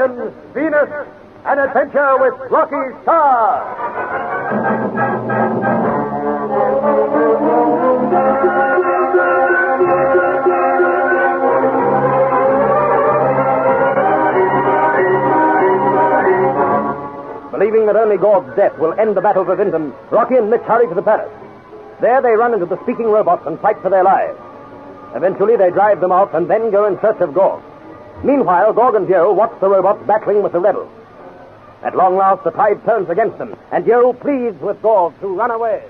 presents Venus, an adventure with Rocky Star. Believing that only Gorg's death will end the battle for Vinton, Rocky and Mitch hurry to the palace. There they run into the speaking robots and fight for their lives. Eventually they drive them off and then go in search of Gorg. Meanwhile, Gorg and Joe watch the robots battling with the rebels. At long last, the tide turns against them, and Joe pleads with Gorg to run away.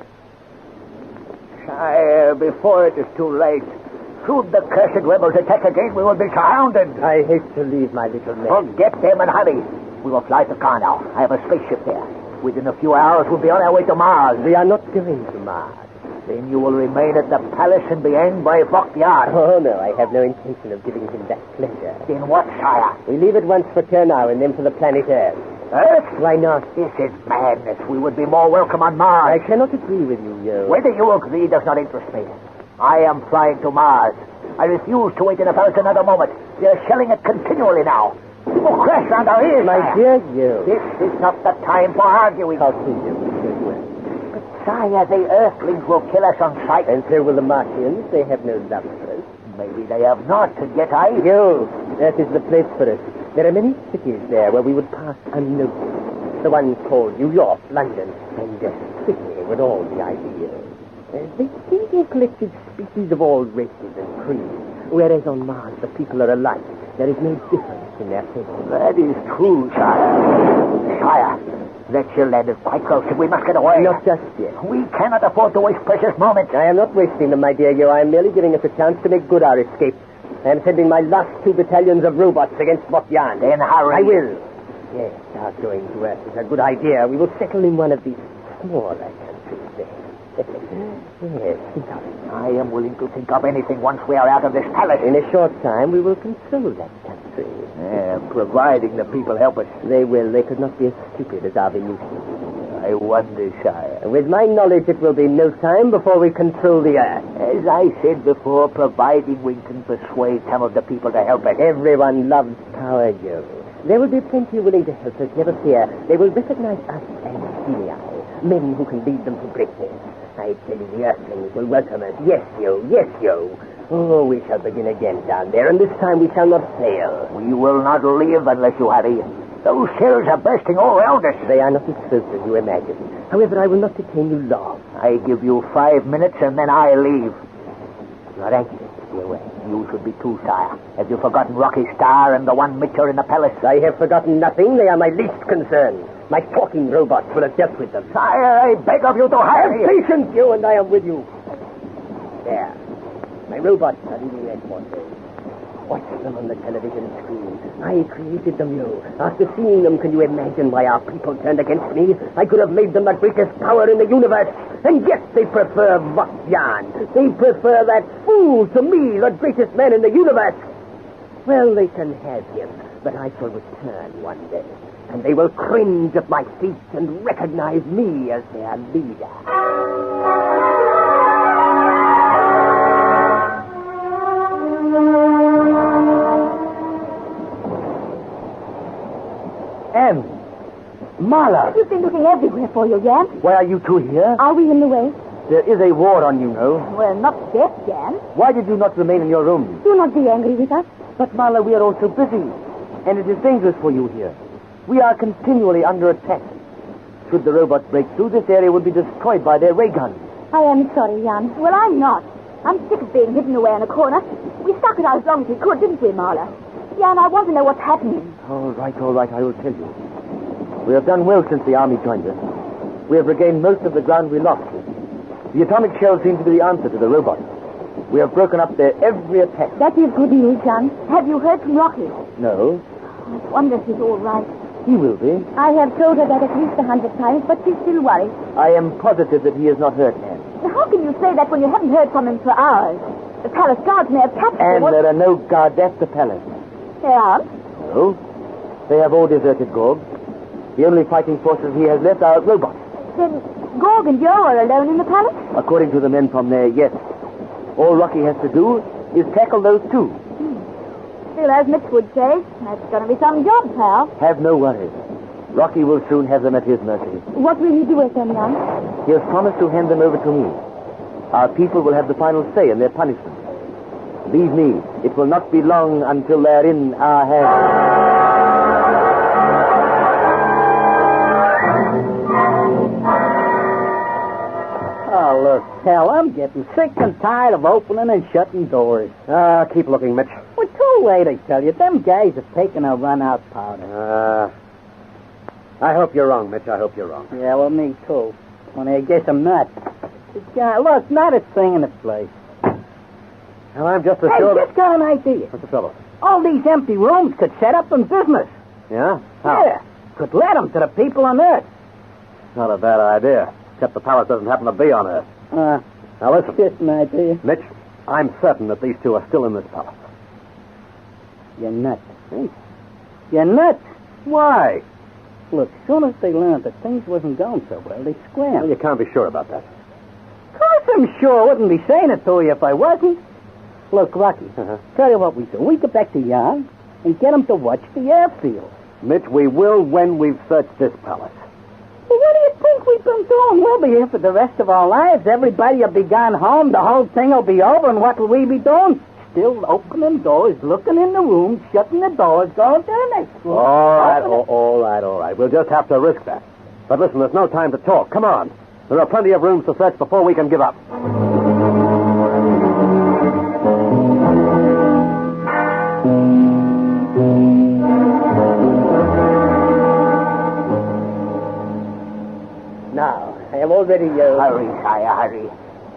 Sire, before it is too late, should the cursed rebels attack again, we will be surrounded. I hate to leave my little men. Forget them and hurry. We will fly to Karnal. I have a spaceship there. Within a few hours, we'll be on our way to Mars. We are not going to Mars. Then you will remain at the palace and be hanged by Vokyard. Oh, no, I have no intention of giving him that pleasure. Then what, sire? We leave at once for Karnal and then for the planet Earth. Earth? Why not? This is madness. We would be more welcome on Mars. I cannot agree with you, Joe. Whether you agree does not interest me. I am flying to Mars. I refuse to wait in the palace another moment. They are shelling it continually now. People crash round our ears. My dear Joe. This is not the time for arguing. How can you? But, sire, the Earthlings will kill us on sight. And so will the Martians. They have no love for us. Maybe they have not, and yet I... Joe, that is the place for us. There are many cities there where we would pass unnoticed. The ones called New York, London, and Sydney with all the ideas. They seem to have collected species of all races and creeds, whereas on Mars the people are alike. There is no difference in their thinking. That is true, sire. Sire, that shell land is quite close. We must get away. Not just yet. We cannot afford to waste precious moments. I am not wasting them, my dear Joe. I am merely giving us a chance to make good our escape. I am sending my last 2 battalions of robots against Vokyard. Then hurry. I will. Yes, our going to Earth is a good idea. We will settle in one of these smaller countries there. Yes, think of it. I am willing to think of anything once we are out of this palace. In a short time, we will control that country. Providing the people help us. They will. They could not be as stupid as our Venusians. I wonder, sire. With my knowledge, it will be no time before we control the Earth. As I said before, providing we can persuade some of the people to help us. Everyone loves power, Joe. There will be plenty willing to help us, never fear. They will recognize us as genii, men who can lead them to greatness. I tell you, the Earthlings will welcome us. Yes, Joe. Yes, Joe. Oh, we shall begin again down there, and this time we shall not fail. We will not live unless you hurry. Those shells are bursting all around us. They are not as close as you imagine. However, I will not detain you long. I give you 5 minutes, and then I leave. You are anxious to be away. You should be too, sire. Have you forgotten Rocky Star and the one Mitchell in the palace? I have forgotten nothing. They are my least concern. My talking robots will have dealt with them. Sire, I beg of you to hurry. Have patience, you, and I am with you. There. My robots are leaving their quarters. Watch them on the television screen. I created them, you. After seeing them, can you imagine why our people turned against me? I could have made them the greatest power in the universe. And yet they prefer Vokyard. They prefer that fool to me, the greatest man in the universe. Well, they can have him, but I shall return one day. And they will cringe at my feet and recognize me as their leader. Anne! Marla! You've been looking everywhere for you, Jan. Why are you two here? Are we in the way? There is a war on, you know. Well, not yet, Jan. Why did you not remain in your room? Do not be angry with us. But, Marla, we are all so busy. And it is dangerous for you here. We are continually under attack. Should the robots break through, this area would be destroyed by their ray guns. I am sorry, Jan. Well, I'm not. I'm sick of being hidden away in a corner. We stuck it out as long as we could, didn't we, Marla? Jan, I want to know what's happening. All right, I will tell you. We have done well since the army joined us. We have regained most of the ground we lost. The atomic shell seems to be the answer to the robots. We have broken up their every attack. That is good news, Jan. Have you heard from Rocky? No. I wonder if he's all right. He will be. I have told her that at least 100 times, but she's still worried. I am positive that he is not hurt, Anne. How can you say that when you haven't heard from him for hours? The palace guards may have captured him. And there are no guards at the palace. There aren't? No. They have all deserted Gorg. The only fighting forces he has left are robots. Then Gorg and Joe are alone in the palace? According to the men from there, yes. All Rocky has to do is tackle those two. Still, as Mitch would say, that's going to be some job, pal. Have no worries. Rocky will soon have them at his mercy. What will you do with them, Jan? He has promised to hand them over to me. Our people will have the final say in their punishment. Believe me, it will not be long until they're in our hands. Oh, look, Cal, I'm getting sick and tired of opening and shutting doors. Keep looking, Mitch. Well, too late, I tell you. Them guys are taking a run-out powder. I hope you're wrong, Mitch. I hope you're wrong. Yeah, well, me too. Only I guess I'm not. This guy, look, not a thing in the place. Well, I'm just as Hey, sure just got an idea. What's the trouble? All these empty rooms could set up in business. Yeah? How? Yeah, could let them to the people on Earth. Not a bad idea. Except the palace doesn't happen to be on Earth. Now listen. Just an idea. Mitch, I'm certain that these two are still in this palace. You're nuts. Eh? You're nuts. Why? Look, as soon as they learned that things wasn't going so well, they Well, scrambled. you can't be sure about that. Of course I'm sure. I wouldn't be saying it to you if I wasn't. Look, Rocky, tell you what we do. We go back to Jan and get him to watch the airfield. Mitch, we will when we've searched this palace. Well, what do you think we've been doing? We'll be here for the rest of our lives. Everybody will be gone home. The whole thing will be over. And what will we be doing? Still opening doors, looking in the rooms, shutting the doors, going to the next room. All right. We'll just have to risk that. But listen, there's no time to talk. Come on. There are plenty of rooms to search before we can give up. Now, I have already... Hurry, sire, hurry.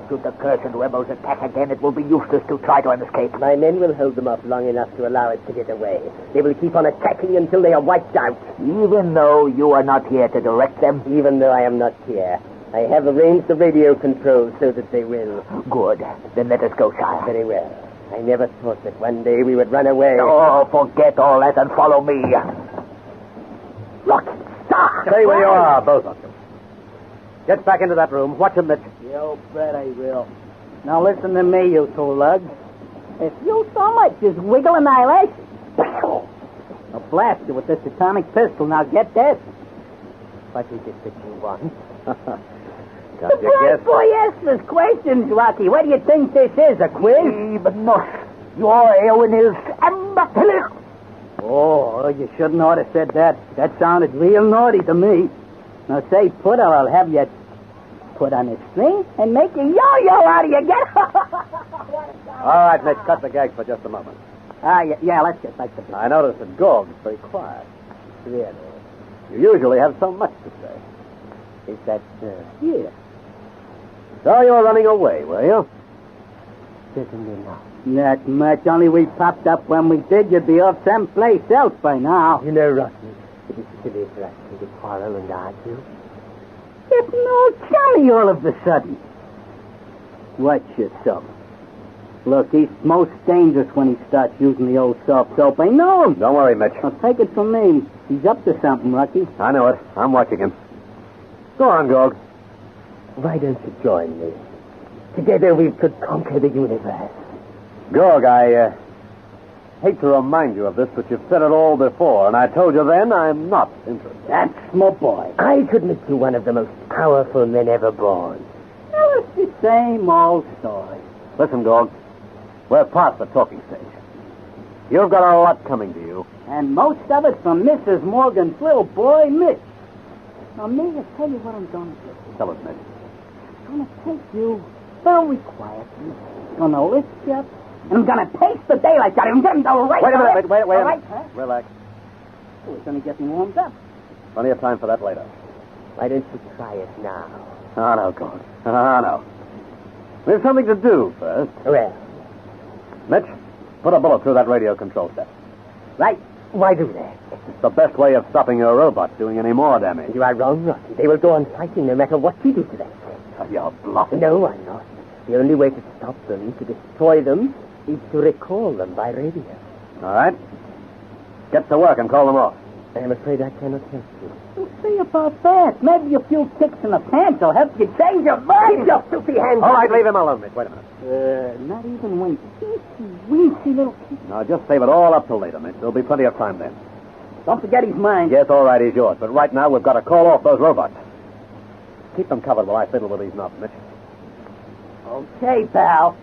Should the cursed rebels attack again, it will be useless to try to escape. My men will hold them off long enough to allow us to get away. They will keep on attacking until they are wiped out. Even though you are not here to direct them? Even though I am not here. I have arranged the radio control so that they will. Good. Then let us go, sire. Very well. I never thought that one day we would run away. Oh, forget all that and follow me. Rocky, stop! Stay where you are, both of you. Get back into that room. Watch him, Mitch. You bet I will. Now listen to me, you two lugs. If you so much as wiggle an eyelash, I'll blast you with this atomic pistol. Now get that. What is it that you want? The bright boy asks us questions, Rocky. What do you think this is, a quiz? But no. Your Eowyn is imbecile. Oh, you shouldn't ought to said that. That sounded real naughty to me. Now say put, or I'll have you put on a string and make a yo-yo out of you. Get All right, Mitch, cut the gag for just a moment. Yeah, let's get back to business. I noticed that Gorg is very quiet. Really? You usually have so much to say. Is that so? Yeah. So you were running away, were you? Certainly not. Not much. Only we popped up when we did. You'd be off someplace else by now. You know, Rocky, it is silly for us to quarrel and argue. Getting all chummy all of a sudden. Watch yourself. Look, he's most dangerous when he starts using the old soft soap. I know him. Don't worry, Mitch. Now, take it from me. He's up to something, Rocky. I know it. I'm watching him. Go on, Gorg. Why don't you join me? Together we could conquer the universe. Gorg, I hate to remind you of this, but you've said it all before, and I told you then I'm not interested. That's my boy. I could make you one of the most powerful men ever born. Well, it's the same old story. Listen, Gorg, we're past the talking stage. You've got a lot coming to you. And most of it from Mrs. Morgan's little boy, Mitch. Now, me, I'll tell you what I'm going to do. Tell us, Mitch. I'm going to take you very quietly. I'm going to lift you up. And I'm going to taste the daylight out of him. Get him to right. Wait a minute. Wait a minute. Right, huh? Relax. Oh, he's going to get me warmed up. Plenty of time for that later. Why don't you try it now? Oh, no, Gorg. Oh, no. There's something to do first. Well, Mitch, put a bullet through that radio control set. right. Why do that? It's the best way of stopping your robot doing any more damage. You are wrong, Rocky. They will go on fighting no matter what you do to them. You're bluffing. No, I'm not. The only way to stop them, to destroy them, is to recall them by radio. All right. Get to work and call them off. I am afraid I cannot help you. See about that. Maybe a few kicks in the pants will help you change your mind. Keep your filthy hands All off right, me. leave him alone, Mitch. Wait a minute. Not even one weensy little... Now, just save it all up till later, Mitch. There'll be plenty of time then. Don't forget he's mine. Yes, all right, he's yours. But right now, we've got to call off those robots. Keep them covered while I fiddle with these knobs, Mitch. Okay, pal.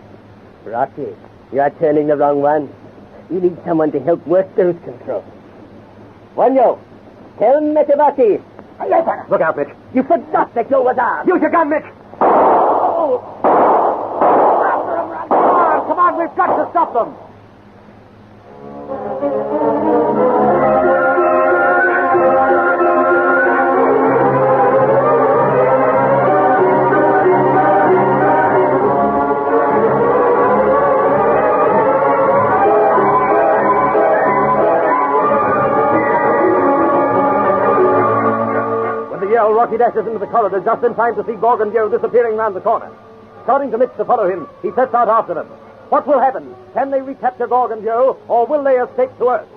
Rocky, you're turning the wrong one. You need someone to help work those controls. Wanyo, tell Metavaki. Look out, Mitch. You forgot that you was armed. Use your gun, Mitch. Oh! Come on, we've got to stop them. Rocky dashes into the corridor just in time to see Gorgon Joe disappearing round the corner. Shouting to Mitch to follow him, he sets out after them. What will happen? Can they recapture Gorgon Joe, or will they escape to Earth?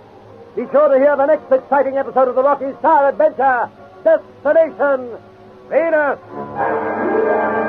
Be sure to hear the next exciting episode of the Rocky Star Adventure, Destination Venus.